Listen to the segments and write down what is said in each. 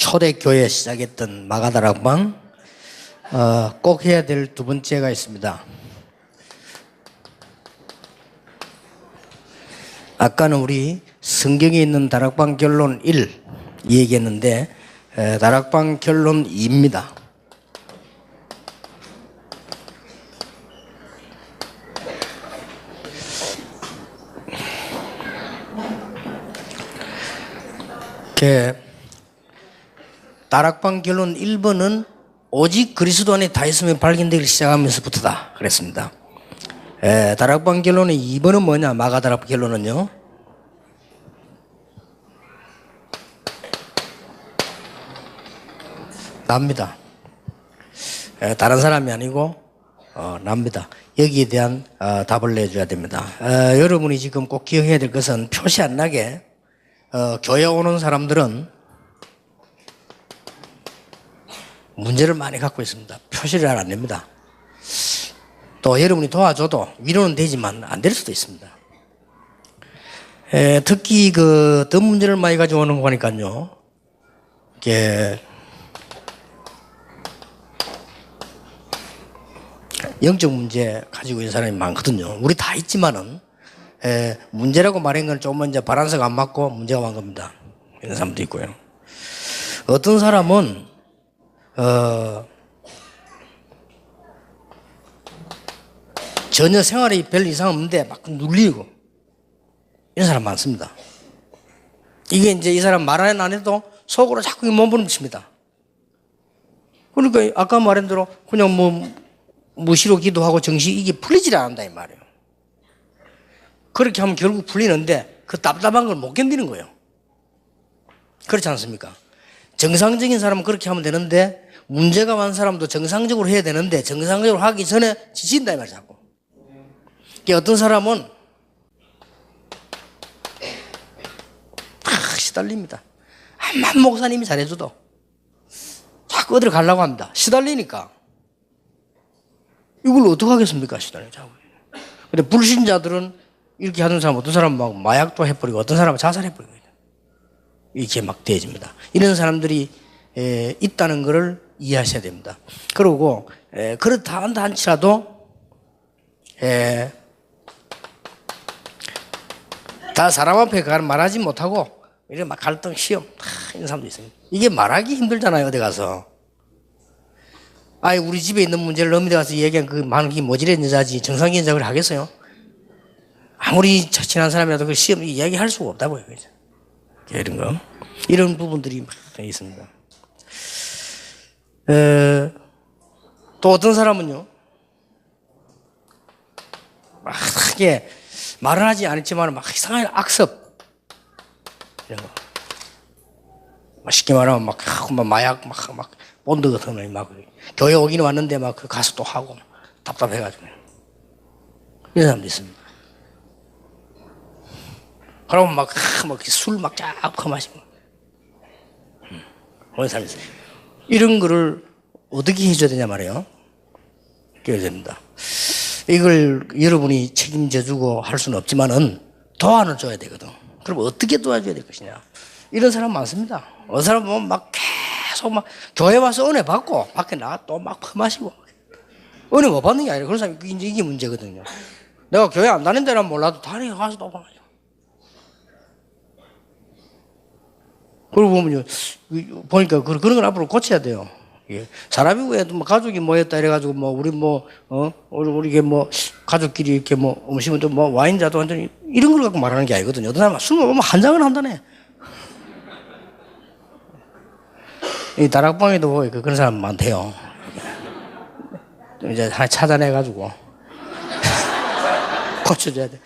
초대교회 시작했던 마가다락방 꼭 해야 될 두 번째가 있습니다. 아까는 우리 성경에 있는 다락방 결론 1 얘기했는데 다락방 결론 2입니다. 다락방 결론 1번은 오직 그리스도 안에 다 있으면 발견되기 시작하면서부터다 그랬습니다. 다락방 결론의 2번은 뭐냐? 마가다락 결론은요, 납니다. 다른 사람이 아니고 납니다. 여기에 대한 답을 내줘야 됩니다. 여러분이 지금 꼭 기억해야 될 것은 표시 안 나게 교회 오는 사람들은 문제를 많이 갖고 있습니다. 표시를 잘 안 냅니다. 또 여러분이 도와줘도 위로는 되지만 안 될 수도 있습니다. 특히 더 문제를 많이 가지고 오는 거니까요. 이게 영적 문제 가지고 있는 사람이 많거든요. 우리 다 있지만은 문제라고 말한 건 조금만 이제 바란스가 안 맞고 문제가 많은 겁니다. 이런 사람도 있고요. 어떤 사람은 전혀 생활이 별 이상 없는데 막 눌리고 이런 사람 많습니다. 이게 이제 이 사람 말 안 해도 속으로 자꾸 몸부림칩니다. 그러니까 아까 말한 대로 그냥 무시로 기도하고 정시 이게 풀리질 않는다 이 말이에요. 그렇게 하면 결국 풀리는데 그 답답한 걸 못 견디는 거예요. 그렇지 않습니까? 정상적인 사람은 그렇게 하면 되는데 문제가 많은 사람도 정상적으로 해야 되는데 정상적으로 하기 전에 지친다 이 말이야 자꾸. 어떤 사람은 시달립니다. 암만 목사님이 잘해줘도 자꾸 어디로 가려고 합니다. 시달리니까. 이걸 어떻게 하겠습니까? 시달리자고. 근데 불신자들은 이렇게 하는 사람, 어떤 사람은 막 마약도 해버리고 어떤 사람은 자살해버리고 이렇게 막 되어집니다. 이런 사람들이 있다는 것을 이해하셔야 됩니다. 그리고 그렇다 한다 한치라도 다 사람 앞에 말하지 못하고 이런 막 갈등, 시험 이런 사람도 있습니다. 이게 말하기 힘들잖아요. 어디 가서 우리 집에 있는 문제를 넘어데 가서 얘기한 그 많은 게 모질한 여자지 정상적인 작업을 하겠어요? 아무리 친한 사람이라도 그 시험 이야기할 수가 없다고요. 이런 거, 이런 부분들이 있습니다. 또 어떤 사람은요, 막 이게 말은 하지 않았지만 막 이상한 악습 이런 거, 쉽게 말하면 막 마약 막 본드 같은 거 막 교회 오기는 왔는데 막 가서 또 하고 답답해가지고 이런 사람도 있습니다. 그러면 막 술 막 쫙 마시고 그런 사람이 있어요. 이런 거를 어떻게 해줘야 되냐 말이에요. 그래야 됩니다. 이걸 여러분이 책임져주고 할 수는 없지만은 도와는 줘야 되거든. 그럼 어떻게 도와줘야 될 것이냐. 이런 사람 많습니다. 어떤 사람은 막 계속 막 교회 와서 은혜 받고 밖에 나가 또 막 퍼마시고 은혜 못 받는 게 아니라 그런 사람이 이게 문제거든요. 내가 교회 안 다닌 데는 몰라도 다니게 가서 또 퍼마시고. 그러고 보면요, 보니까 그런 건 앞으로 고쳐야 돼요. 사람이 왜 가족이 모였다 이래가지고 우리 이게 가족끼리 이렇게 음식은 또 와인자도 완전히 이런 걸 갖고 말하는 게 아니거든요. 어떤 사람은 술 먹으면 한 잔을 한다네. 이 다락방에도 그런 사람 많대요. 이제 하나 찾아내가지고 고쳐줘야 돼.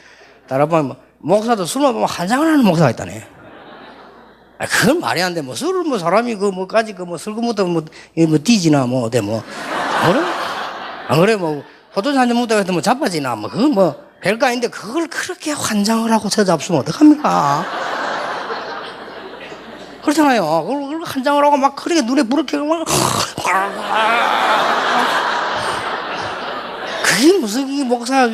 다락방에 목사도 술 먹으면 한 잔을 하는 목사가 있다네. 그건 말이 안 돼. 술을 사람이 까지 술금부터 뒤지나 어때 그래? 안 그래? 포도주 한잔 먹다가 해도 자빠지나 그건 별거 아닌데 그걸 그렇게 환장을 하고 저잡수면 어떡합니까? 그렇잖아요. 그걸 환장을 하고 막 그렇게 눈에 부럽게 그게 무슨 목사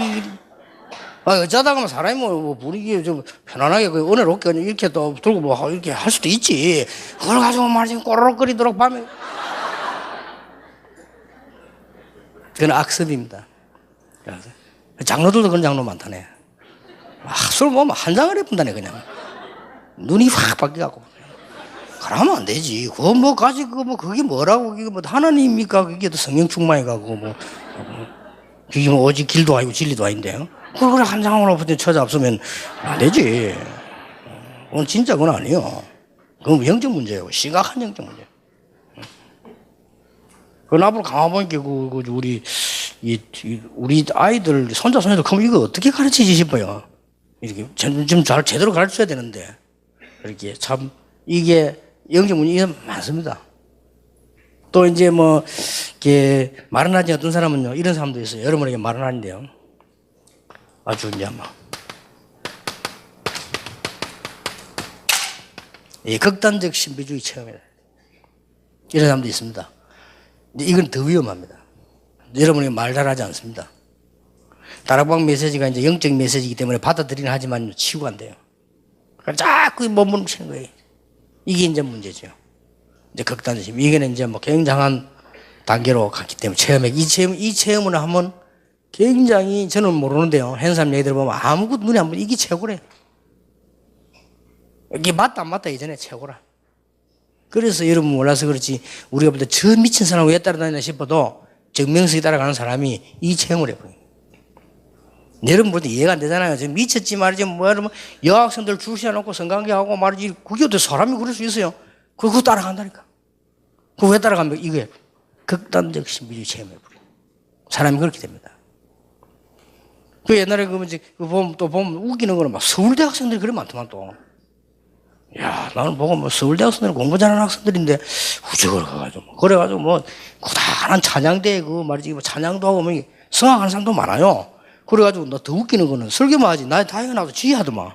어쩌다가 사람이 뭐 분위기 좀 편안하게 은혜롭게 이렇게 또 들고 뭐 이렇게 할 수도 있지. 그걸 가지고 말이지 꼬르륵거리도록 밤에. 그건 악습입니다. 장로들도 그런 장로 많다네. 술 먹으면 한 장을 해본다네, 그냥. 눈이 확 바뀌어갖고. 그러면 안 되지. 그거 뭐 가지고 뭐 그게 뭐라고, 그게 뭐 하나님입니까? 그게 또 성령 충만해가고 뭐. 그게 뭐 오직 길도 아니고 진리도 아닌데요. 그걸 한 장으로 쳐잡으면 안 되지. 그건 진짜 그건 아니에요. 그건 영적 문제예요. 심각한 영적 문제. 그건 앞으로 가만보니까 우리 아이들, 손자손녀들 그럼 이거 어떻게 가르치지 싶어요. 이렇게 좀 잘 제대로 가르쳐야 되는데. 이렇게 참, 이게 영적 문제가 많습니다. 또 이제 뭐, 이렇게 마른하지 어떤 사람은요, 이런 사람도 있어요. 여러분에게 마른한데요. 아주 이제 막. 극단적 신비주의 체험이다. 이런 사람도 있습니다. 이건 더 위험합니다. 여러분이 말 잘하지 않습니다. 다락방 메시지가 이제 영적 메시지이기 때문에 받아들이긴 하지만 치고 안 돼요. 그러니까 자꾸 몸부림치는 거예요. 이게 이제 문제죠. 이제 극단적 신비. 이게는 이제 뭐 굉장한 단계로 갔기 때문에 이 체험을 하면 굉장히 저는 모르는데요. hen사님 얘기들 보면 아무것도 눈에 안 보여. 이게 최고래. 이게 맞다 안 맞다 예전에 최고라. 그래서 여러분 몰라서 그렇지 우리가 볼 때 저 미친 사람 왜 따라다니나 싶어도 정명석이 따라가는 사람이 이 체험을 해버려요. 여러분 볼 때 이해가 안 되잖아요. 저 미쳤지 말이지 뭐 여러분 여학생들 줄 세워놓고 성관계하고 말이지 그게 어떻게 사람이 그럴 수 있어요. 그거 따라간다니까. 그거 왜 따라가면 이거예요. 극단적 신비주의 체험해버려요. 사람이 그렇게 됩니다. 그 옛날에 보면 웃기는 거는 막 서울대 학생들이 그래 많더만 또. 야, 나는 보고 뭐 서울대 학생들 공부 잘하는 학생들인데 후적을 가가지고 그래가지고 뭐 고단한 찬양대 그 말이지 뭐 찬양도 하고 뭐 성악하는 사람도 많아요. 그래가지고 너 더 웃기는 거는 설교만 하지 나 다이가 나와서 지휘하더만.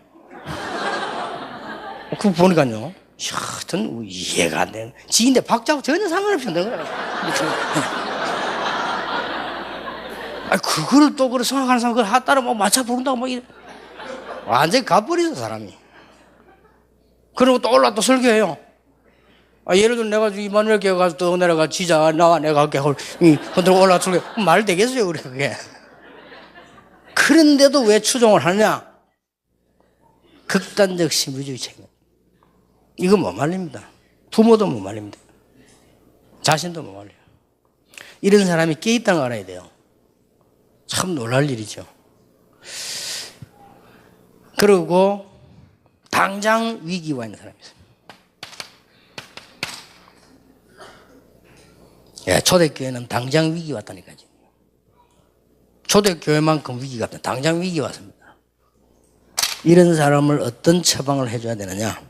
그거 보니까요. 전 이해가 안 되는. 지인데 박자하고 전혀 상관없이 한다는 거야. 그거를 또 그래 성악하는 사람 그걸 따라 뭐 맞춰 부른다고 뭐 완전히 가버리죠 사람이. 그리고 또 올라 또 설교해요. 예를 들어 내가 이만일 교회 가서 또 내려가 지자 나와 내가 할게 하고 흔들어 올라 설교 말 되겠어요 우리 그게. 그런데도 왜 추종을 하느냐? 극단적 신비주의 책임. 이거 못 말립니다. 부모도 못 말립니다. 자신도 못 말려요. 이런 사람이 깨있다는 걸 알아야 돼요. 참 놀랄 일이죠. 그리고 당장 위기와 있는 사람이 있습니다. 예, 초대교회는 당장 위기 왔다니까요. 초대교회만큼 위기가 없다. 당장 위기 왔습니다. 이런 사람을 어떤 처방을 해줘야 되느냐?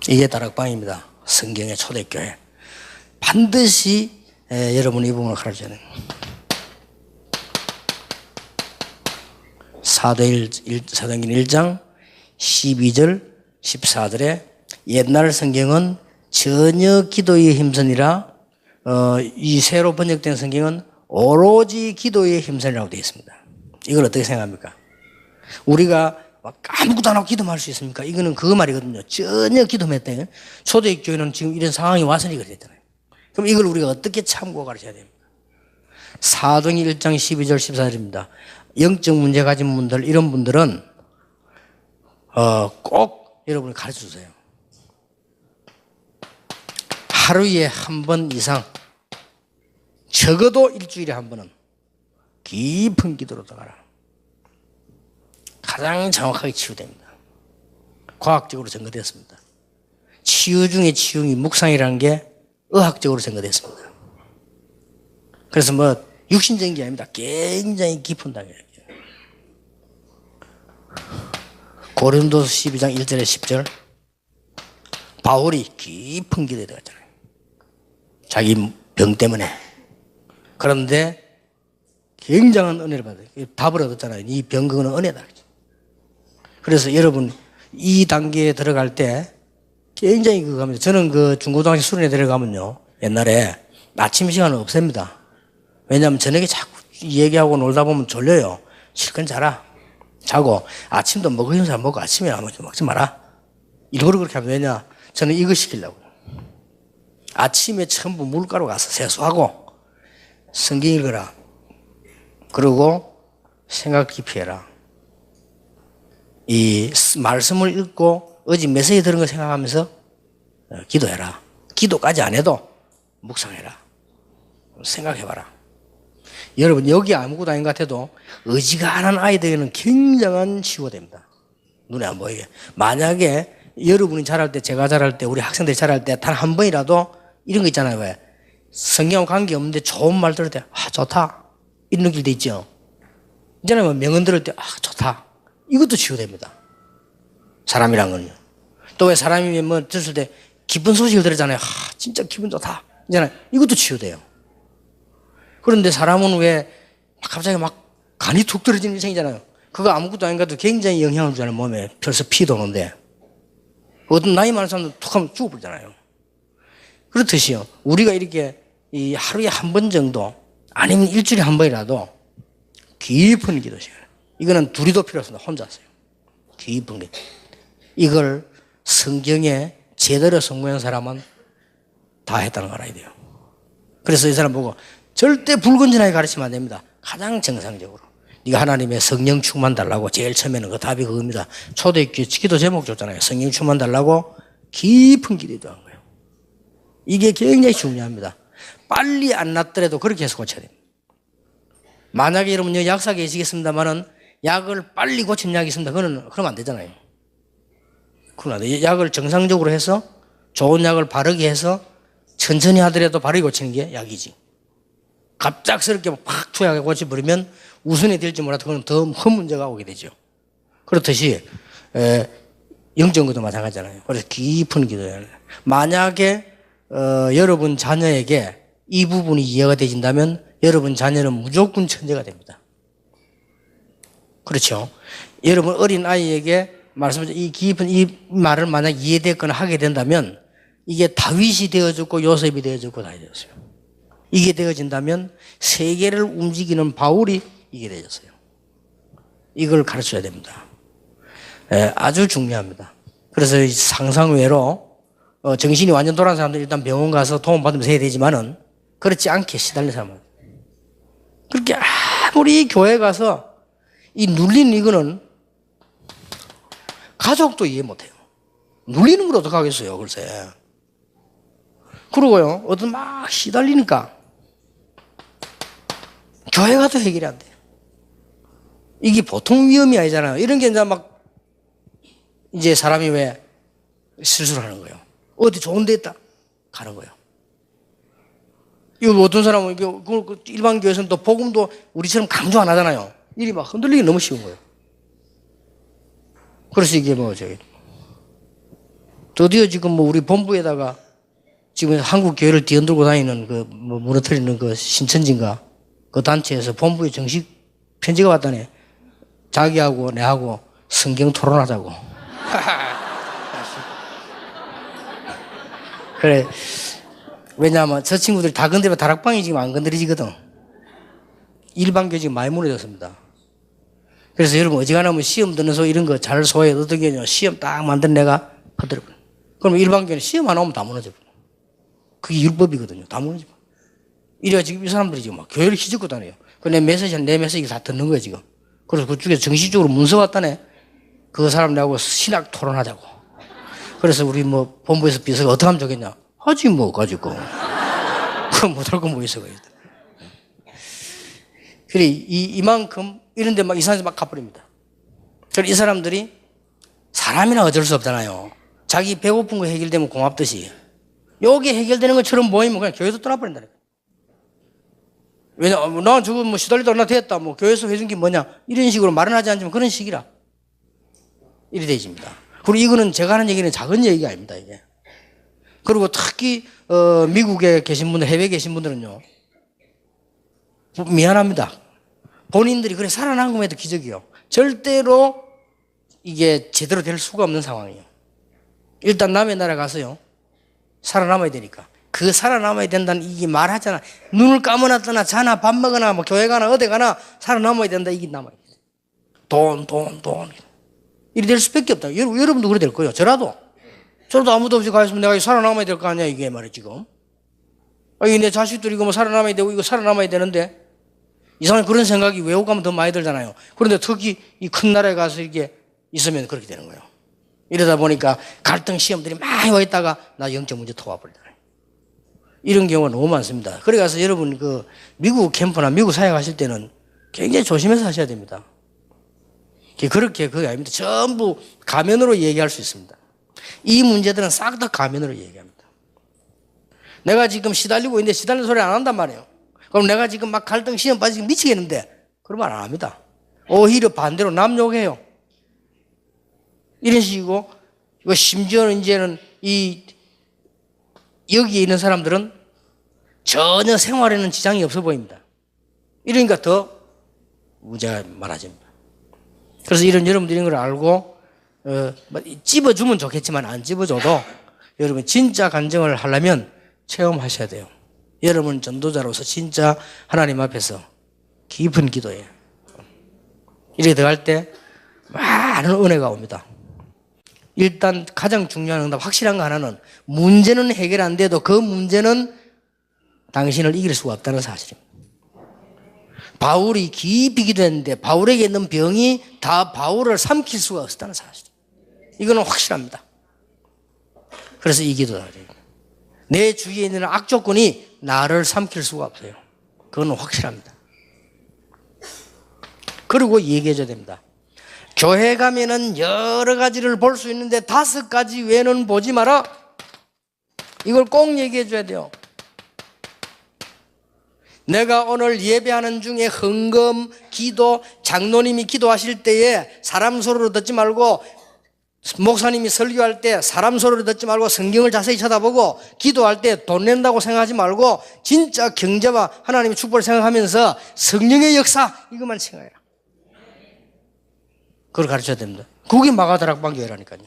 이게 다락방입니다. 성경의 초대교회. 반드시 여러분이 이 부분을 가르쳐야 됩니다. 사도행전 1장 12절 14절에 옛날 성경은 전혀 기도에 힘쓰니라 이 새로 번역된 성경은 오로지 기도에 힘쓰니라고 되어 있습니다. 이걸 어떻게 생각합니까? 우리가 아무것도 안 하고 기도할 수 있습니까? 이거는 그 말이거든요. 전혀 기도했대. 초대교회는 지금 이런 상황이 와서니 그랬잖아요. 그럼 이걸 우리가 어떻게 참고 가르쳐야 됩니까? 사도행전 1장 12절 14절입니다. 영적 문제 가진 분들, 이런 분들은 꼭 여러분이 가르쳐 주세요. 하루에 한 번 이상, 적어도 일주일에 한 번은 깊은 기도로 들어가라. 가장 정확하게 치유됩니다. 과학적으로 증거됐습니다. 치유 중에 치유이 묵상이라는 게 의학적으로 증거됐습니다. 그래서 뭐 육신적인 게 아닙니다. 굉장히 깊은 단계예요. 고린도서 12장 1절에 10절 바울이 깊은 기도에 들어갔잖아요. 자기 병 때문에. 그런데 굉장한 은혜를 받아요. 답을 얻었잖아요. 이 병거는 은혜다. 그래서 여러분 이 단계에 들어갈 때 굉장히 그거 합니다. 저는 그 중고등학교 수련회 들어가면요. 옛날에 아침 시간은 없습니다. 왜냐하면 저녁에 자꾸 얘기하고 놀다 보면 졸려요. 실컷 자라. 자고 아침도 먹으면 잘 먹고 아침에 아무것도 먹지 마라. 일부러 그렇게 하면 왜냐? 저는 이거 시키려고요. 아침에 전부 물가로 가서 세수하고 성경 읽어라. 그리고 생각 깊이 해라. 이 말씀을 읽고 어제 메시지 들은 거 생각하면서 기도해라. 기도까지 안 해도 묵상해라. 생각해봐라. 여러분 여기 아무것도 아닌 것 같아도 의지가한 아이들에게는 굉장한 치유가 됩니다. 눈에 안 보이게. 만약에 여러분이 자랄 때, 제가 자랄 때, 우리 학생들이 자랄 때 단 한 번이라도 이런 거 있잖아요. 왜? 성경하고 관계없는데 좋은 말 들을 때 좋다 이런 느낄 때 있죠. 있잖아요. 명언 들을 때 좋다. 이것도 치유됩니다. 사람이란 건요. 또 왜 사람이 뭐 들었을 때 기쁜 소식을 들었잖아요. 진짜 기분 좋다. 있잖아요. 이것도 치유돼요. 그런데 사람은 왜 갑자기 막 간이 툭 떨어지는 인생이잖아요. 그거 아무것도 아닌 것도 굉장히 영향을 주잖아요. 몸에 벌써 피 도는데. 어떤 나이 많은 사람들 툭 하면 죽어버리잖아요. 그렇듯이요. 우리가 이렇게 이 하루에 한 번 정도 아니면 일주일에 한 번이라도 깊은 기도 시간. 이거는 둘이도 필요 없습니다. 혼자서요. 깊은 기도. 이걸 성경에 제대로 성공한 사람은 다 했다는 걸 알아야 돼요. 그래서 이 사람 보고 절대 불건전하게 가르치면 안 됩니다. 가장 정상적으로. 네가 하나님의 성령 충만 달라고 제일 처음에는 그 답이 그겁니다. 초대교회 기도 제목 줬잖아요. 성령 충만 달라고 깊은 기도한 거예요. 이게 굉장히 중요합니다. 빨리 안 낫더라도 그렇게 해서 고쳐야 됩니다. 만약에 여러분 약사 계시겠습니다만은 약을 빨리 고치는 약이 있습니다. 그러면 안 되잖아요. 그러면 안 돼요. 약을 정상적으로 해서 좋은 약을 바르게 해서 천천히 하더라도 바르게 고치는 게 약이지. 갑작스럽게 팍 투약해 고쳐버리면 우선이 될지 몰라도 그건 더 큰 문제가 오게 되죠. 그렇듯이 영적인 것도 마찬가지잖아요. 그래서 깊은 기도예요. 만약에 여러분 자녀에게 이 부분이 이해가 되진다면 여러분 자녀는 무조건 천재가 됩니다. 그렇죠. 여러분 어린 아이에게 말씀하신 이 깊은 이 말을 만약 이해됐거나 하게 된다면 이게 다윗이 되어졌고 요셉이 되어졌고 다 되었어요. 이게 되어진다면 세계를 움직이는 바울이 이게 되었어요. 이걸 가르쳐야 됩니다. 아주 중요합니다. 그래서 상상외로 정신이 완전 돌아간 사람들 일단 병원 가서 도움받으면서 해야 되지만은 그렇지 않게 시달린 사람은 그렇게 아무리 교회 가서 이 눌리는 이거는 가족도 이해 못해요. 눌리는 걸 어떻게 하겠어요, 글쎄. 그러고요, 어떤 막 시달리니까 교회 가도 해결이 안 돼요. 이게 보통 위험이 아니잖아요. 이런 게 이제 사람이 왜 실수를 하는 거예요. 어디 좋은 데 있다 가는 거예요. 이거 어떤 사람은 일반 교회에서는 또 복음도 우리처럼 강조 안 하잖아요. 일이 막 흔들리기 너무 쉬운 거예요. 그래서 이게 드디어 지금 우리 본부에다가 지금 한국 교회를 뒤흔들고 다니는 무너뜨리는 신천지인가 그 단체에서 본부에 정식 편지가 왔다네. 자기하고 내하고 성경 토론하자고. 그래. 왜냐하면 저 친구들이 다 건드리면 다락방이 지금 안 건드리지거든. 일반교 지금 많이 무너졌습니다. 그래서 여러분 어지간하면 시험 드는 소 이런 거 잘 소화해. 어떤 게요? 시험 딱 만든 내가 퍼뜨려버려. 그러면 일반교는 시험 안 오면 다 무너져버려. 그게 율법이거든요. 다 무너져버려. 이래가 지금 이 사람들이 지금 막 교회를 휘젓고 다녀요. 내 메시지 다 듣는 거예요, 지금. 그래서 그쪽에 정식적으로 문서 왔다네. 그 사람들하고 신학 토론하자고. 그래서 우리 본부에서 비서가 어떻게 하면 좋겠냐. 하지 가지고. 그럼 못할 거 있어. 그래, 이만큼 이런데 막 이상해서 막 가버립니다. 그래, 이 사람들이 사람이나 어쩔 수 없잖아요. 자기 배고픈 거 해결되면 고맙듯이. 요게 해결되는 것처럼 보이면 그냥 교회에서 떠나버린다니까. 왜냐, 나 저거 시달리다 나 됐다. 교회에서 해준 게 뭐냐. 이런 식으로 말은 하지 않지만 그런 식이라. 이래 되집니다. 그리고 이거는 제가 하는 얘기는 작은 얘기가 아닙니다, 이게. 그리고 특히, 미국에 계신 분들, 해외에 계신 분들은요. 미안합니다. 본인들이 그래 살아난 것에도 기적이요. 절대로 이게 제대로 될 수가 없는 상황이에요. 일단 남의 나라 가서요. 살아남아야 되니까. 그 살아남아야 된다는 이게 말하잖아. 눈을 감아놨거나 자나 밥 먹거나 뭐 교회 가나 어디 가나 살아남아야 된다. 이게 남아야 돼. 돈. 이리 될 수밖에 없다. 여러분도 그래 될 거예요. 저라도 아무도 없이 가있으면 내가 살아남아야 될 거 아니야. 이게 말이야 지금. 이게 내 자식들이 이거 뭐 살아남아야 되고 이거 살아남아야 되는데 이상하게 그런 생각이 외국 가면 더 많이 들잖아요. 그런데 특히 이 큰 나라에 가서 이렇게 있으면 그렇게 되는 거예요. 이러다 보니까 갈등 시험들이 많이 와 있다가 나 영적 문제 터와버리잖아요. 이런 경우가 너무 많습니다. 그래 가서 여러분 그 미국 캠프나 미국 사회 가실 때는 굉장히 조심해서 하셔야 됩니다. 그렇게 그게 아닙니다. 전부 가면으로 얘기할 수 있습니다. 이 문제들은 싹 다 가면으로 얘기합니다. 내가 지금 시달리고 있는데 시달리는 소리 안 한단 말이에요. 그럼 내가 지금 막 갈등 시험 빠지고 미치겠는데 그런 말 안 합니다. 오히려 반대로 남 욕해요. 이런 식이고 심지어는 이제는 여기에 있는 사람들은 전혀 생활에는 지장이 없어 보입니다. 이러니까 더 문제가 많아집니다. 그래서 여러분들이 이런 걸 알고 찝어주면 좋겠지만 안 찝어줘도 여러분 진짜 간증을 하려면 체험하셔야 돼요. 여러분 전도자로서 진짜 하나님 앞에서 깊은 기도에 이렇게 들어갈 때 많은 은혜가 옵니다. 일단 가장 중요한 응답 확실한 거 하나는 문제는 해결 안 돼도 그 문제는 당신을 이길 수가 없다는 사실입니다. 바울이 깊이 기도했는데 바울에게 있는 병이 다 바울을 삼킬 수가 없었다는 사실. 이거는 확실합니다. 그래서 이 기도다. 내 주위에 있는 악조건이 나를 삼킬 수가 없어요. 그건 확실합니다. 그리고 얘기해줘야 됩니다. 교회 가면은 여러 가지를 볼 수 있는데 5가지 외에는 보지 마라. 이걸 꼭 얘기해줘야 돼요. 내가 오늘 예배하는 중에 헌금, 기도, 장로님이 기도하실 때에 사람 소리로 듣지 말고 목사님이 설교할 때 사람 소리로 듣지 말고 성경을 자세히 쳐다보고 기도할 때 돈 낸다고 생각하지 말고 진짜 경제와 하나님의 축복을 생각하면서 성령의 역사 이것만 생각해라. 그걸 가르쳐야 됩니다. 그게 마가다락방 교회라니까요.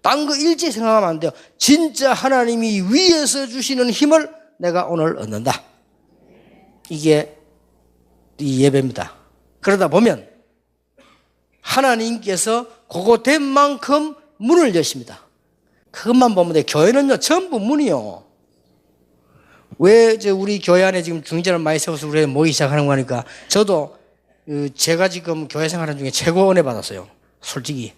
딴 거 일찍 생각하면 안 돼요. 진짜 하나님이 위에서 주시는 힘을 내가 오늘 얻는다. 이게 이 예배입니다. 그러다 보면 하나님께서 그거 된 만큼 문을 여십니다. 그것만 보면 돼요. 교회는요 전부 문이요. 왜 우리 교회 안에 지금 중재를 많이 세워서 우리 모이기 시작하는 거니까 저도 제가 지금 교회 생활하는 중에 최고 은혜 받았어요. 솔직히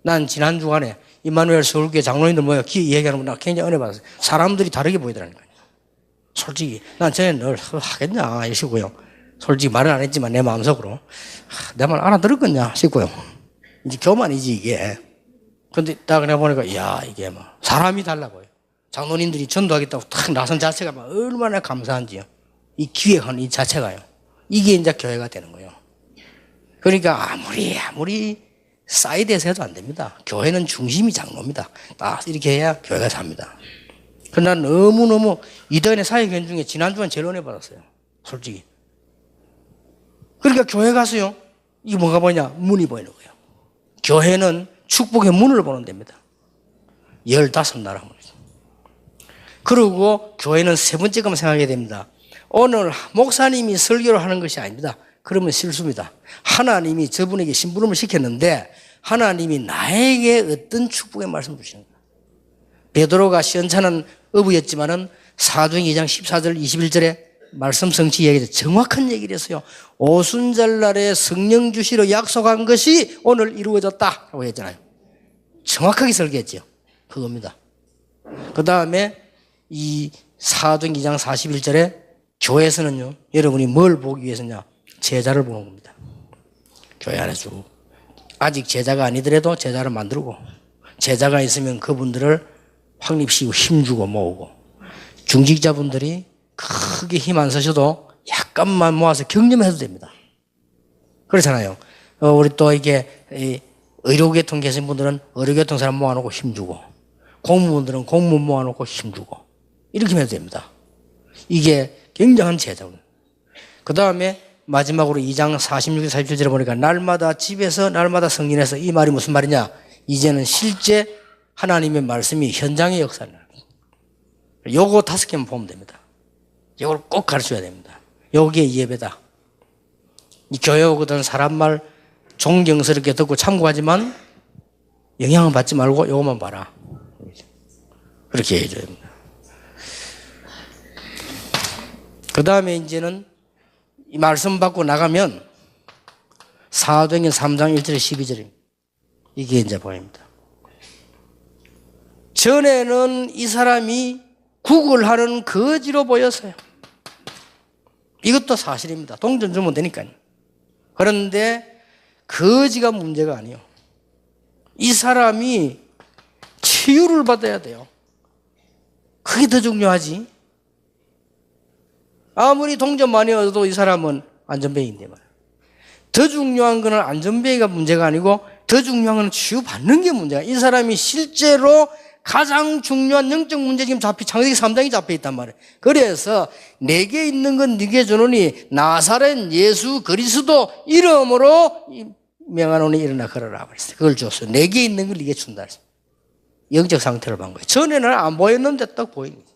난 지난 주간에 임마누엘 서울교회 장로님들 모여 얘기하는 거 나 굉장히 은혜 받았어요. 사람들이 다르게 보이더라니까요. 솔직히 난 쟤는 늘 하겠냐 이러시고요. 솔직히 말은 안 했지만 내 마음속으로 내 말 알아들었겠냐 싶고요. 이제 교만이지 이게. 근데 딱 그래 보니까 이야 이게 뭐 사람이 달라 보여. 장로님들이 전도하겠다고 탁 나선 자체가 막 얼마나 감사한지요. 이 기획하는 이 자체가요. 이게 이제 교회가 되는 거예요. 그러니까 아무리 사이드에서 해도 안 됩니다. 교회는 중심이 장로입니다. 딱 이렇게 해야 교회가 삽니다. 그러나 너무너무 이단의 사회견 중에 지난주엔 제일 은혜 받았어요. 솔직히. 그러니까 교회 가서요. 이게 뭐가 보이냐? 문이 보이는 거예요. 교회는 축복의 문을 보는 데입니다. 15나라 문. 그리고 교회는 세 번째 것만 생각해야 됩니다. 오늘 목사님이 설교를 하는 것이 아닙니다. 그러면 실수입니다. 하나님이 저분에게 심부름을 시켰는데 하나님이 나에게 어떤 축복의 말씀을 주시는 거예요. 베드로가 시원찮은 어부였지만은 사도행 2장 14절 21절에 말씀 성취 얘기해서 정확한 얘기를 했어요. 오순절날에 성령 주시러 약속한 것이 오늘 이루어졌다라고 했잖아요. 정확하게 설계했죠. 그겁니다. 그 다음에 이 사도행 2장 41절에 교회에서는요, 여러분이 뭘 보기 위해서냐? 제자를 보는 겁니다. 교회 안에서 아직 제자가 아니더라도 제자를 만들고 제자가 있으면 그분들을 확립시키고 힘주고 모으고 중직자분들이 크게 힘 안 쓰셔도 약간만 모아서 격려해도 됩니다. 그렇잖아요. 우리 또 이게 의료계통 계신 분들은 의료계통 사람 모아놓고 힘주고 공무원들은 공무원 모아놓고 힘주고 이렇게 해도 됩니다. 이게 굉장한 제자입니다. 그 다음에 마지막으로 2장 46, 47절에 보니까 날마다 집에서 날마다 성인에서 이 말이 무슨 말이냐? 이제는 실제 하나님의 말씀이 현장의 역사를 요거 5개만 보면 됩니다. 요걸 꼭 가르쳐야 됩니다. 요게 예배다. 이 교회 오거든 사람 말 존경스럽게 듣고 참고하지만 영향을 받지 말고 요것만 봐라. 그렇게 해줘야 됩니다. 그 다음에 이제는 이 말씀 받고 나가면 사도행전 3장 1절에 12절입니다. 이게 이제 보입니다. 전에는 이 사람이 구걸하는 거지로 보였어요. 이것도 사실입니다. 동전 주면 되니까요. 그런데 거지가 문제가 아니에요. 이 사람이 치유를 받아야 돼요. 그게 더 중요하지. 아무리 동전 많이 얻어도 이 사람은 안전뱅이인데 말이에요. 더 중요한 것은 안전뱅이가 문제가 아니고 더 중요한 것은 치유받는 게 문제야. 이 사람이 실제로 가장 중요한 영적 문제 지금 창세기 3장이 잡혀 있단 말이에요. 그래서 내게 있는 건 네게 주노니 나사렛 예수 그리스도 이름으로 명하노니 일어나 걸어라 그랬어요. 그걸 줬어요. 내게 있는 걸 네게 준다 그랬어요. 영적 상태를 본 거예요. 전에는 안 보였는데 딱 보인 거예요.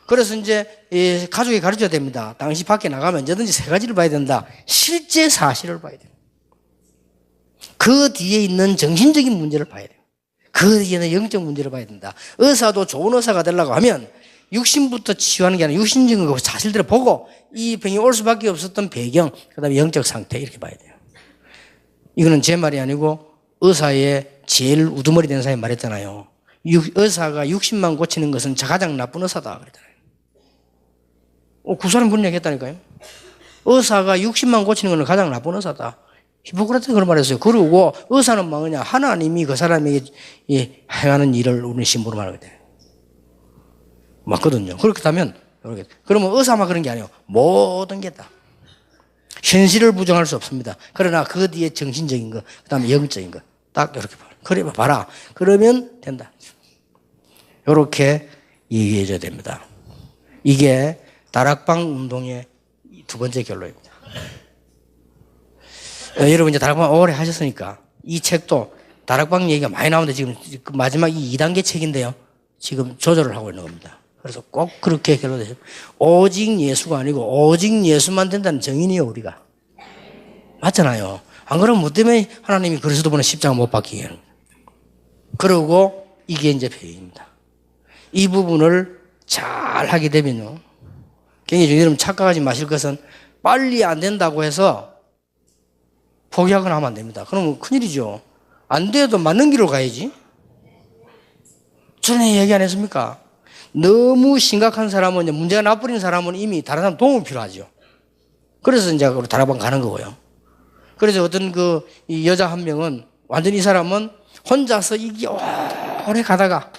그래서 이제 가족이 가르쳐야 됩니다. 당시 밖에 나가면 언제든지 3가지를 봐야 된다. 실제 사실을 봐야 돼요. 그 뒤에 있는 정신적인 문제를 봐야 돼요. 그 뒤에는 영적 문제를 봐야 된다. 의사도 좋은 의사가 되려고 하면 육신부터 치유하는 게 아니라 육신적인 거 사실대로 보고 이 병이 올 수밖에 없었던 배경, 그 다음에 영적 상태 이렇게 봐야 돼요. 이거는 제 말이 아니고 의사의 제일 우두머리 된 사람이 말했잖아요. 의사가 60만 고치는 것은 가장 나쁜 의사다 그랬잖아요. 그 사람 그런 얘기 했다니까요. 의사가 60만 고치는 것은 가장 나쁜 의사다. 히포크라테스가 그런 말했어요. 그러고 의사는 뭐냐? 하나님이 그 사람에게 행하는 일을 우리 신부로 말하거든요. 맞거든요. 그렇다면 그러면 의사만 그런 게 아니에요. 모든 게 다. 현실을 부정할 수 없습니다. 그러나 그 뒤에 정신적인 거, 그 다음에 영적인 거 딱 이렇게 봐라. 그래 봐라. 그러면 된다. 이렇게 얘기해줘야 됩니다. 이게 다락방 운동의 2번째 결론입니다. 여러분 이제 다락방 오래 하셨으니까 이 책도 다락방 얘기가 많이 나오는데 지금 마지막 이 2단계 책인데요. 지금 조절을 하고 있는 겁니다. 그래서 꼭 그렇게 결론되죠. 오직 예수가 아니고 오직 예수만 된다는 정인이에요, 우리가. 맞잖아요. 안 그러면 뭐 때문에 하나님이 그리스도분의 십자가 못 박히게 하는 거예요. 그러고 이게 이제 배경입니다. 이 부분을 잘 하게 되면요. 굉장히 여러분 착각하지 마실 것은 빨리 안 된다고 해서 포기하거나 하면 안 됩니다. 그러면 큰일이죠. 안 돼도 맞는 길로 가야지. 전에 얘기 안 했습니까? 너무 심각한 사람은, 문제가 나버린 사람은 이미 다른 사람 도움이 필요하죠. 그래서 이제 다락방 가는 거고요. 그래서 어떤 이 여자 한 명은 완전히 이 사람은 혼자서 이게 오래 가다가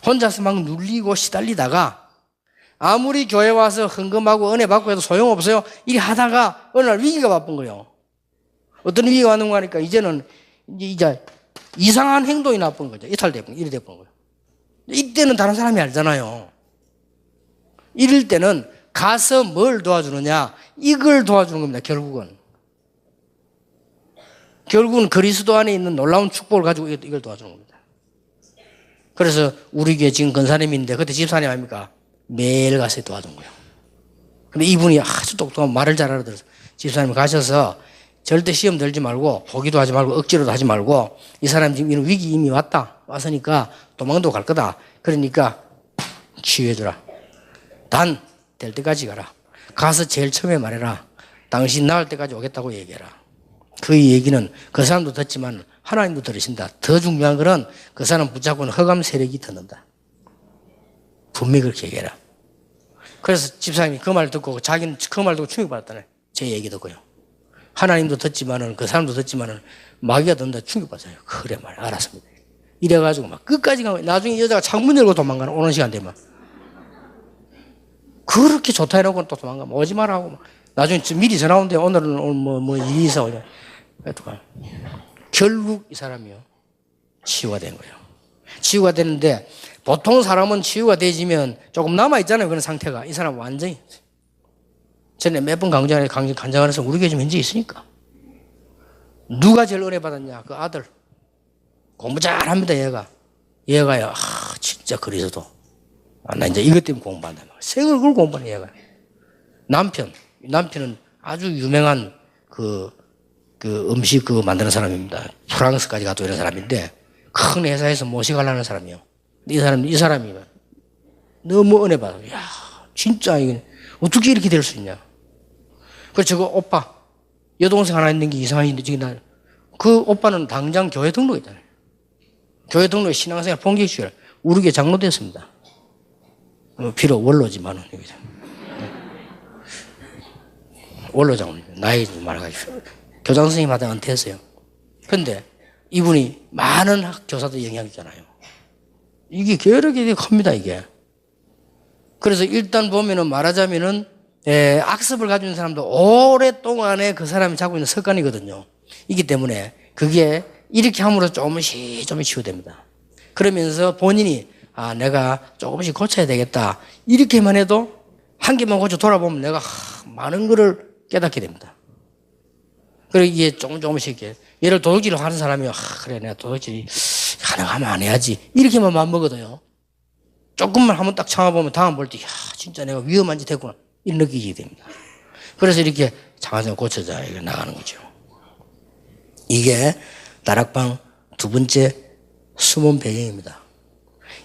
혼자서 막 눌리고 시달리다가 아무리 교회 와서 헌금하고 은혜 받고 해도 소용없어요. 이리 하다가 어느 날 위기가 바쁜 거예요. 어떤 위기가 왔는 거 하니까 이제는 이제 이상한 행동이 나쁜 거죠. 이탈되고 이래 되는 거예요. 이때는 다른 사람이 알잖아요. 이럴 때는 가서 뭘 도와주느냐? 이걸 도와주는 겁니다. 결국은 그리스도 안에 있는 놀라운 축복을 가지고 이걸 도와주는 겁니다. 그래서 우리 교회 지금 근사님인데 그때 집사님 아닙니까? 매일 가서 도와준 거예요. 근데 이분이 아주 똑똑한 말을 잘 알아들어서 집사님 가셔서 절대 시험 들지 말고 포기도 하지 말고 억지로도 하지 말고 이 사람 지금 이런 위기 이미 왔으니까 도망도 갈 거다. 그러니까 치유해주라. 단 될 때까지 가라. 가서 제일 처음에 말해라. 당신 나을 때까지 오겠다고 얘기해라. 그 얘기는 그 사람도 듣지만 하나님도 들으신다. 더 중요한 것은 그 사람 붙잡고는 흑암 세력이 듣는다. 분명히 그렇게 얘기해라. 그래서 집사님이 그 말 듣고 자기는 그 말 듣고 충격받았다네. 제 얘기 듣고요. 하나님도 듣지만은 그 사람도 듣지만은 마귀가 듣는다 충격받았어요. 그래 말 알았습니다. 이래가지고 막 끝까지 가고 나중에 여자가 창문 열고 도망가는 오는 시간 되면 그렇게 좋다 해놓고 또 도망가면 오지 말라고 막. 나중에 미리 전화 오는데 오늘은 뭐 일이 있어. 결국 이 사람이요 치유가 된 거예요. 치유가 되는데 보통 사람은 치유가 되지면 조금 남아있잖아요. 그런 상태가. 이 사람은 완전히 전에 몇 번 간증하면서 우리 교회 좀 현재 있으니까 누가 제일 은혜 받았냐? 그 아들 공부 잘합니다. 얘가요. 진짜 그리스도. 나 이제 이것 때문에 공부한다. 생을 걸고 공부하는 얘가. 남편은 아주 유명한 그 음식 만드는 사람입니다. 프랑스까지 가도 이런 사람인데, 큰 회사에서 모시가려는 사람이요. 이 사람이 너무 은혜 받아. 야, 진짜 이거 어떻게 이렇게 될 수 있냐. 그래서 저거 오빠, 여동생 하나 있는 게 이상한데, 지금 그 오빠는 당장 교회 등록했잖아요. 교회 등록에 신앙생활 본격시절 우리 교회 장로 됐습니다. 비록 원로지만은. 원로 장로. 나이 많아가지고. 교장 선생님한테 은퇴했어요. 그런데 이분이 많은 교사들 영향이 있잖아요. 이게 게으르게 되게 큽니다, 이게. 그래서 일단 보면은 말하자면은, 악습을 가지고 있는 사람도 오랫동안에 그 사람이 잡고 있는 습관이거든요. 이기 때문에 그게 이렇게 함으로 조금씩 치유됩니다. 그러면서 본인이 내가 조금씩 고쳐야 되겠다. 이렇게만 해도 한 개만 고쳐 돌아보면 내가 많은 거를 깨닫게 됩니다. 그리고 이게 조금씩 이렇게 예를 도둑질을 하는 사람이 그래 내가 도둑질이 가능하면 안 해야지 이렇게만 마음먹거든요. 조금만 한번 딱 참아보면 다음 볼 때 진짜 내가 위험한 짓 했구나 이런 느끼게 됩니다. 그래서 이렇게 장화생활 고쳐자 이렇게 나가는 거죠. 이게 다락방 두 번째 숨은 배경입니다.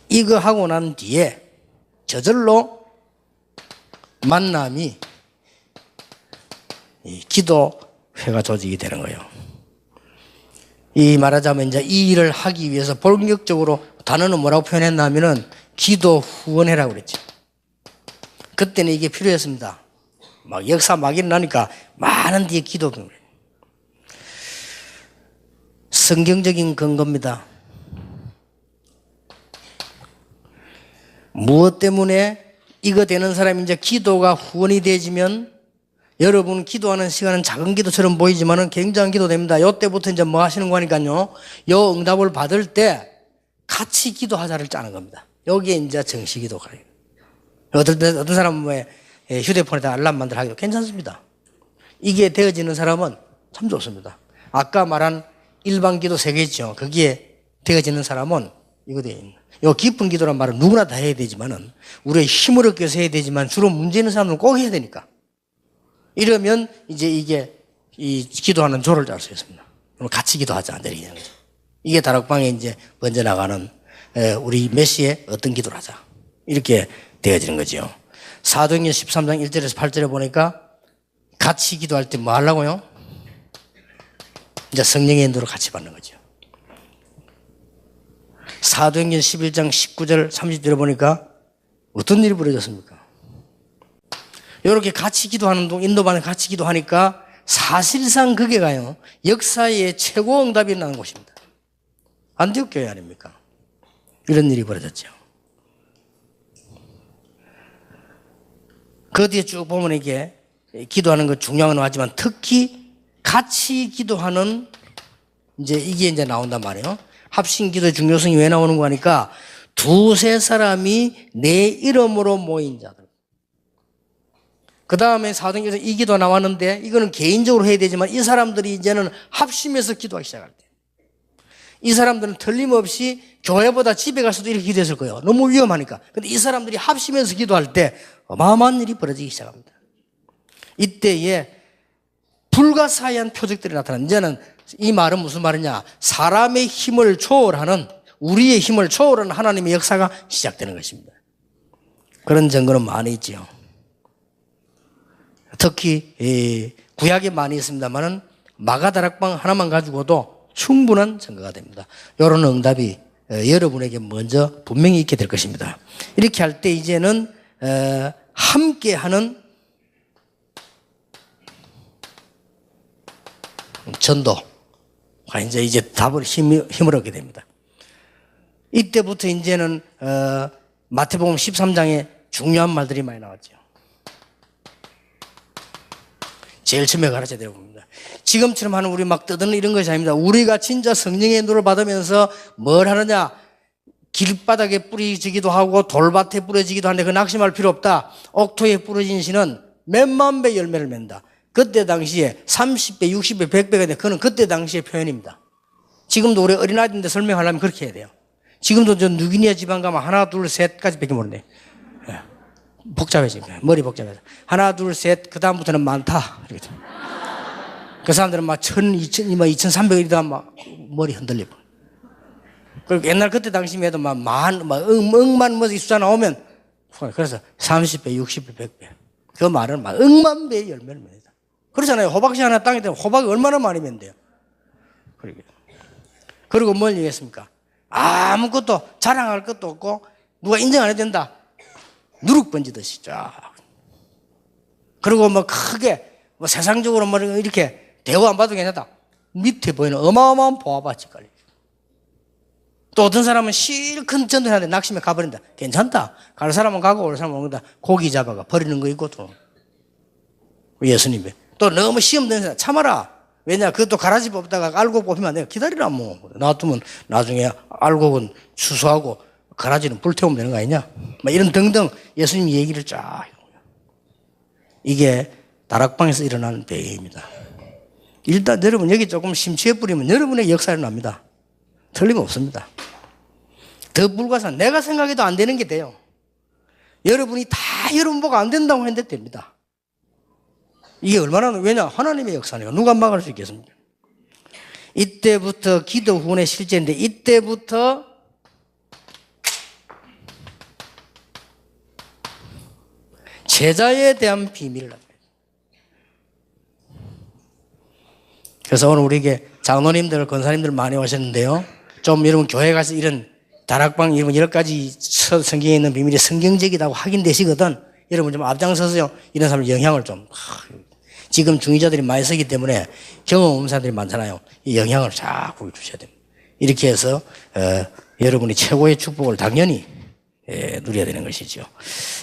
이거 하고 난 뒤에 저절로 만남이 기도회가 조직이 되는 거예요. 이 말하자면 이제 이 일을 하기 위해서 본격적으로 단어는 뭐라고 표현했냐면은 기도 후원회라고 그랬죠. 그때는 이게 필요했습니다. 막 역사 막 일어나니까 많은 뒤에 기도. 성경적인 근거입니다. 무엇 때문에 이거 되는 사람이 이제 기도가 후원이 되지면 여러분 기도하는 시간은 작은 기도처럼 보이지만은 굉장한 기도 됩니다. 요때부터 이제 뭐 하시는 거니까요. 요 응답을 받을 때 같이 기도하자를 짜는 겁니다. 여기에 이제 정식 기도가. 어떤 사람은 왜 휴대폰에다 알람 만들어 하기도 괜찮습니다. 이게 되어지는 사람은 참 좋습니다. 아까 말한 일반 기도 3개 있죠. 거기에 되어지는 사람은 이거 돼요. 요 깊은 기도란 말은 누구나 다 해야 되지만은 우리의 힘을 얻기 위해서 해야 되지만 주로 문제 있는 사람은 꼭 해야 되니까. 이러면 이제 이게 이 기도하는 조를 짤 수 있습니다. 그럼 같이 기도하자. 내리는 거죠. 이게 다락방에 이제 번져 나가는 우리 메시에 어떤 기도를 하자. 이렇게 되어지는 거죠. 사도행전 13장 1절에서 8절에 보니까 같이 기도할 때 뭐 하려고요? 이제 성령의 인도를 같이 받는 거죠. 사도행전 11장 19절 30절에 보니까 어떤 일이 벌어졌습니까? 이렇게 같이 기도하는 인도반에 같이 기도하니까 사실상 그게 가요. 역사의 최고 응답이 나는 곳입니다. 안디옥 교회 아닙니까? 이런 일이 벌어졌죠. 그 뒤에 쭉 보면 이게 기도하는 거 중요한 건 하지만 특히 같이 기도하는 이게 이제 나온단 말이에요. 합심 기도의 중요성이 왜 나오는 거 하니까 두세 사람이 내 이름으로 모인 자들. 그 다음에 사도행전에서 이 기도 나왔는데 이거는 개인적으로 해야 되지만 이 사람들이 이제는 합심해서 기도하기 시작할 때. 이 사람들은 틀림없이 교회보다 집에 가서도 이렇게 기도했을 거예요. 너무 위험하니까. 근데 이 사람들이 합심해서 기도할 때 어마어마한 일이 벌어지기 시작합니다. 이때에 불가사의한 표적들이 나타나는, 이제는 이 말은 무슨 말이냐, 사람의 힘을 초월하는, 우리의 힘을 초월하는 하나님의 역사가 시작되는 것입니다. 그런 증거는 많이 있지요. 특히 구약에 많이 있습니다만은 마가다락방 하나만 가지고도 충분한 증거가 됩니다. 이런 응답이 여러분에게 먼저 분명히 있게 될 것입니다. 이렇게 할 때 이제는 함께하는 전도가 이제 답을 힘을 얻게 됩니다. 이때부터 이제는 마태복음 13장에 중요한 말들이 많이 나왔죠. 제일 처음에 가르쳐야 되는 겁니다. 지금처럼 하는 우리 막 떠드는 이런 것이 아닙니다. 우리가 진짜 성령의 인도를 받으면서 뭘 하느냐, 길바닥에 뿌려지기도 하고 돌밭에 뿌려지기도 하는데 그 낙심할 필요 없다. 옥토에 뿌려진 씨는 몇만 배 열매를 맺는다. 그때 당시에 30배, 60배, 100배가 돼. 그건 그때 당시의 표현입니다. 지금도 우리 어린아이들인데 설명하려면 그렇게 해야 돼요. 지금도 저 누기니아 지방 가면 하나, 둘, 셋까지밖에 모르네. 예. 복잡해지고 머리 복잡해서 하나, 둘, 셋, 그 다음부터는 많다. 이러거든. 그 사람들은 막 2,300이다 막 머리 흔들리고. 그리고 옛날 그때 당시만 해도 막 억만 뭐 숫자 나오면 그래서 30배, 60배, 100배. 그 말은 막 억만 배의 열매를 맺다. 그렇잖아요. 호박씨 하나 땅에 대면 호박이 얼마나 많이 맺는데요. 그리고 뭘 얘기했습니까? 아무것도 자랑할 것도 없고 누가 인정 안 해야 된다. 누룩 번지듯이 쫙. 그리고 뭐 크게 뭐 세상적으로 뭐 이렇게 대우 안 받아도 괜찮다. 밑에 보이는 어마어마한 보아밭이 깔려. 또 어떤 사람은 실컷 전도하는데 낙심에 가버린다. 괜찮다. 갈 사람은 가고 올 사람은 온다. 고기 잡아가 버리는 거 있고 또 예수님이 또 너무 시험 드는 사람 참아라. 왜냐 그것도 가라지 뽑다가 알곡 뽑히면 안 돼요. 기다리라 뭐. 놔두면 나중에 알곡은 추수하고 가라지는 불태우면 되는 거 아니냐. 막 이런 등등 예수님이 얘기를 쫙 해요. 이게 다락방에서 일어나는 배회입니다. 일단 여러분 여기 조금 심취해 뿌리면 여러분의 역사에 납니다. 틀림없습니다. 더 불가산 내가 생각해도 안 되는 게 돼요. 여러분이 다 여러분 보고 안 된다고 했는데 됩니다. 이게 얼마나 왜냐 하나님의 역사네요. 누가 막을 수 있겠습니까? 이때부터 기도 후원의 실제인데 이때부터 제자에 대한 비밀을 합니다. 그래서 오늘 우리에게 장로님들, 권사님들 많이 오셨는데요. 좀 여러분 교회 가서 이런 다락방 이런 여러 가지 성경에 있는 비밀이 성경적이라고 확인되시거든. 여러분 좀 앞장서서 이런 사람 영향을 좀 지금 중위자들이 많이 쓰기 때문에 경험 없는 사람들이 많잖아요. 이 영향을 자꾸 주셔야 됩니다. 이렇게 해서 여러분이 최고의 축복을 당연히 누려야 되는 것이죠.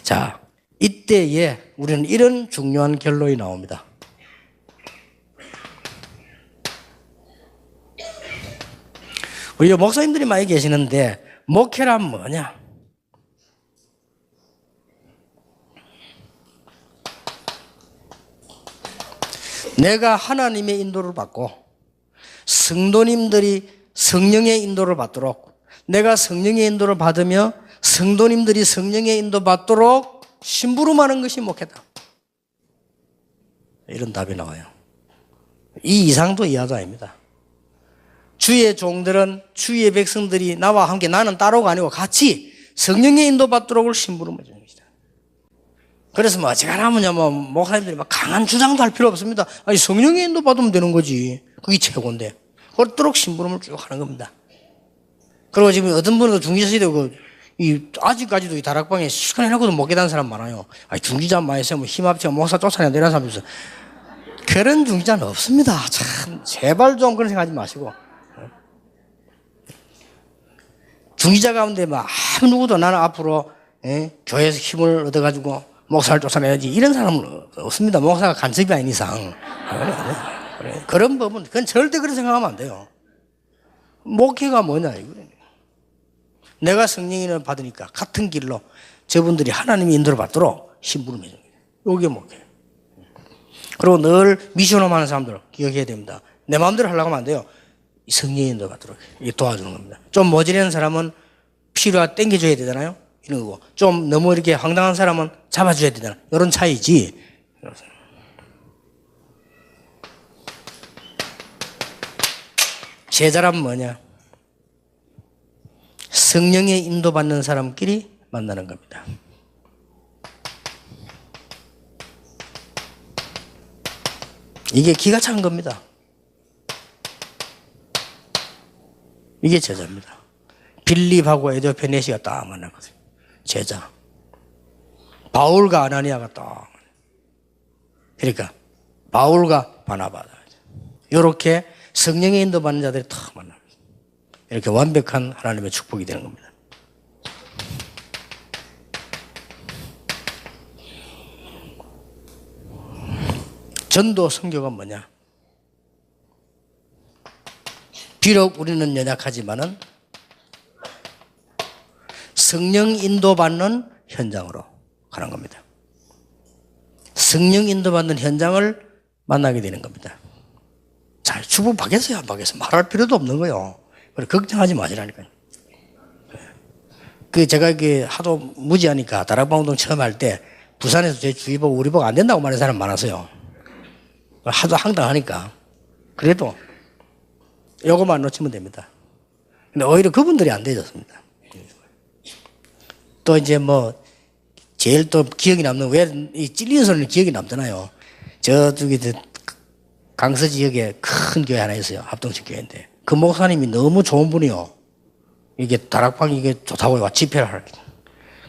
자, 이때에 우리는 이런 중요한 결론이 나옵니다. 우리 목사님들이 많이 계시는데 목회란 뭐냐? 내가 하나님의 인도를 받고 성도님들이 성령의 인도를 받도록 내가 성령의 인도를 받으며 성도님들이 성령의 인도 받도록 심부름하는 것이 목회다. 이런 답이 나와요. 이 이상도 이하도 아닙니다. 주의 종들은 주의 백성들이 나와 함께 나는 따로가 아니고 같이 성령의 인도 받도록 심부름해 주는 것이다. 그래서 뭐 어지간하면 뭐 목사님들이 막 강한 주장도 할 필요 없습니다. 아니 성령의 인도 받으면 되는 거지. 그게 최고인데. 그렇도록 심부름을 쭉 하는 겁니다. 그리고 지금 어떤 분은 중기자시대 아직까지도 이 다락방에 시간 해놓고도 못 깨닫는 사람 많아요. 아니 중기자 많이 있으면 힘합치고 목사 쫓아내야 되는 사람이 있어. 그런 중기자는 없습니다. 참 제발 좀 그런 생각하지 마시고. 중기자 가운데 막 아무 누구도 나는 앞으로 교회에서 힘을 얻어가지고 목사를 쫓아내야지 이런 사람은 없습니다. 목사가 간첩이 아닌 이상. 그런 법은 그건 절대 그런 생각하면 안 돼요. 목회가 뭐냐 이거예요. 내가 성령을 받으니까 같은 길로 저분들이 하나님의 인도를 받도록 심부름해 줍니다. 이게 목회예요. 그리고 늘 미션홈 하는 사람들 기억해야 됩니다. 내 마음대로 하려고 하면 안 돼요. 성령의 인도 받도록 도와주는 겁니다. 좀 모자라는 사람은 필요하 땡겨줘야 되잖아요. 이런 거고 좀 너무 이렇게 황당한 사람은 잡아줘야 되잖아요. 이런 차이지. 제자란 뭐냐? 성령의 인도받는 사람끼리 만나는 겁니다. 이게 기가 찬 겁니다. 이게 제자입니다. 빌립하고 에디오페 네시가 딱 만나거든요. 제자. 바울과 아나니아가 딱. 그러니까 바울과 바나바다. 이렇게 성령의 인도받는 자들이 딱 만납니다. 이렇게 완벽한 하나님의 축복이 되는 겁니다. 전도 선교가 뭐냐? 비록 우리는 연약하지만은 성령 인도받는 현장으로 가는 겁니다. 성령 인도받는 현장을 만나게 되는 겁니다. 잘 축복 받겠어요? 안 받겠어요? 말할 필요도 없는 거예요. 걱정하지 마시라니까요. 제가 이게 하도 무지하니까 다락방 운동 처음 할 때 부산에서 제 주위 보고 우리 보고 안 된다고 말하는 사람 많았어요. 하도 황당하니까. 그래도 요거만 놓치면 됩니다. 근데 오히려 그분들이 안 되졌습니다. 또 이제 뭐 제일 또 기억이 남는 왜 이 찔리는 소리는 기억이 남잖아요. 저쪽에 강서 지역에 큰 교회 하나 있어요. 합동식 교회인데 그 목사님이 너무 좋은 분이요. 이게 다락방 이게 좋다고 와 집회를 할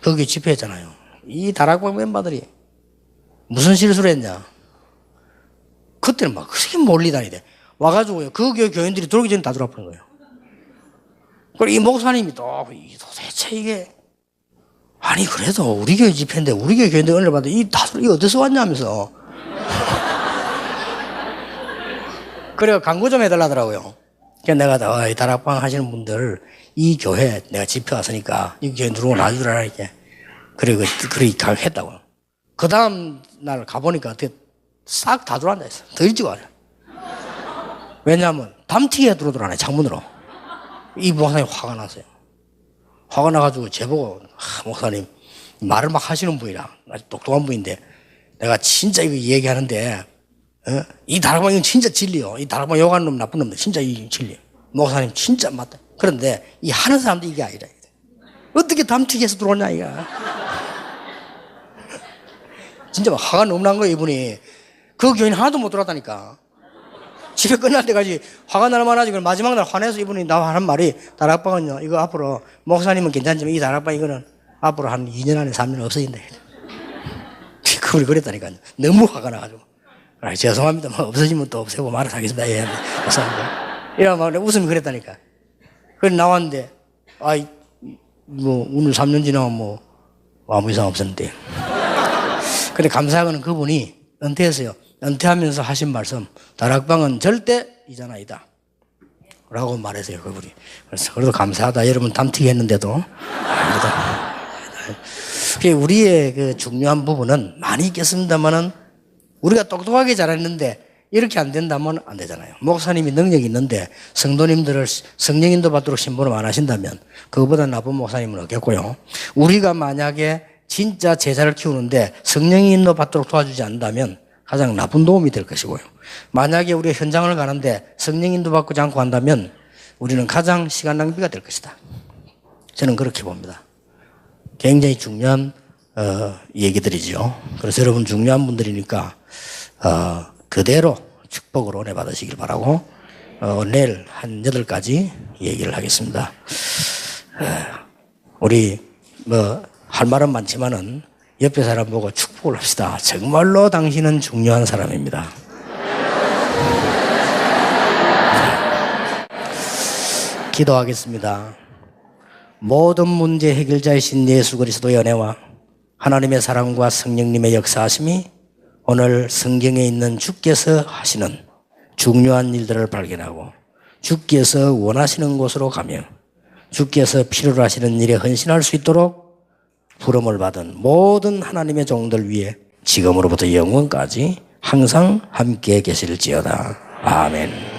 거기 집회했잖아요. 이 다락방 멤버들이 무슨 실수를 했냐? 그때는 막 그렇게 몰리다니대. 와가지고요. 그 교회 교인들이 들어오기 전에 다 들어와버린 거예요. 그리고 이 목사님이 또 도대체 이게 아니 그래도 우리 교회 집회인데 우리 교회 교인들 은혜를 받는데 이 다들 이거 어디서 왔냐면서 그래가 광고 좀 해달라더라고요. 그래서 내가 이 다락방 하시는 분들 이 교회 내가 집회 왔으니까 이 교회 들어오고 놔주라 이렇게 그래 했다고. 그 다음 날 가보니까 어떻게 싹 다 들어앉아 있어. 더 일찍 와요. 왜냐하면 담튀게 들어오더라네 창문으로. 이 목사님 화가 났어요. 화가 나가지고 제보고 목사님 말을 막 하시는 분이라 아주 똑똑한 분인데 내가 진짜 이거 얘기하는데 이 다락방 이건 진짜 진리요. 이 다락방 욕하는 놈 나쁜 놈들 진짜 이 진리. 목사님 진짜 맞다. 그런데 이 하는 사람도 이게 아니라 어떻게 담튀기해서 들어오냐 이가. 진짜 막 화가 너무 난 거예요 이분이. 그 교인 하나도 못 들어왔다니까. 집에 끝날 때까지 화가 날 만하지. 그럼 마지막 날 화내서 이분이 나와 하는 말이 다락방은요 이거 앞으로 목사님은 괜찮지만 이 다락방 이거는 앞으로 한 2년 안에 3년 없어진다. 그걸 그랬다니까요. 너무 화가 나가지고. 아, 죄송합니다. 뭐 없어지면 또 없애고 말을 하겠습니다. 예, 죄송합니다. 이런 말 웃음이 그랬다니까. 그래 나왔는데 뭐 오늘 3년 지나면 뭐 아무 이상 없었는데. 근데 감사한 거는 그분이 은퇴했어요. 은퇴하면서 하신 말씀 다락방은 절대 이전 아니다 라고 말했어요 그분이. 그래도 감사하다. 여러분 담튀기 했는데도 우리의 그 중요한 부분은 많이 있겠습니다만은 우리가 똑똑하게 잘했는데 이렇게 안 된다면 안 되잖아요. 목사님이 능력이 있는데 성도님들을 성령 인도 받도록 신부름 안 하신다면 그거보다 나쁜 목사님은 없겠고요. 우리가 만약에 진짜 제자를 키우는데 성령 인도 받도록 도와주지 않는다면 가장 나쁜 도움이 될 것이고요. 만약에 우리가 현장을 가는데 성령 인도 받지 않고 한다면 우리는 가장 시간 낭비가 될 것이다. 저는 그렇게 봅니다. 굉장히 중요한 얘기들이죠. 그래서 여러분 중요한 분들이니까 그대로 축복으로 은혜 받으시길 바라고 내일 한 8가지 얘기를 하겠습니다. 우리 할 말은 많지만은 옆에 사람 보고 축복을 합시다. 정말로 당신은 중요한 사람입니다. 기도하겠습니다. 모든 문제 해결자이신 예수 그리스도의 은혜와 하나님의 사랑과 성령님의 역사하심이 오늘 성경에 있는 주께서 하시는 중요한 일들을 발견하고 주께서 원하시는 곳으로 가며 주께서 필요로 하시는 일에 헌신할 수 있도록 부름을 받은 모든 하나님의 종들 위해 지금으로부터 영원까지 항상 함께 계실지어다. 아멘.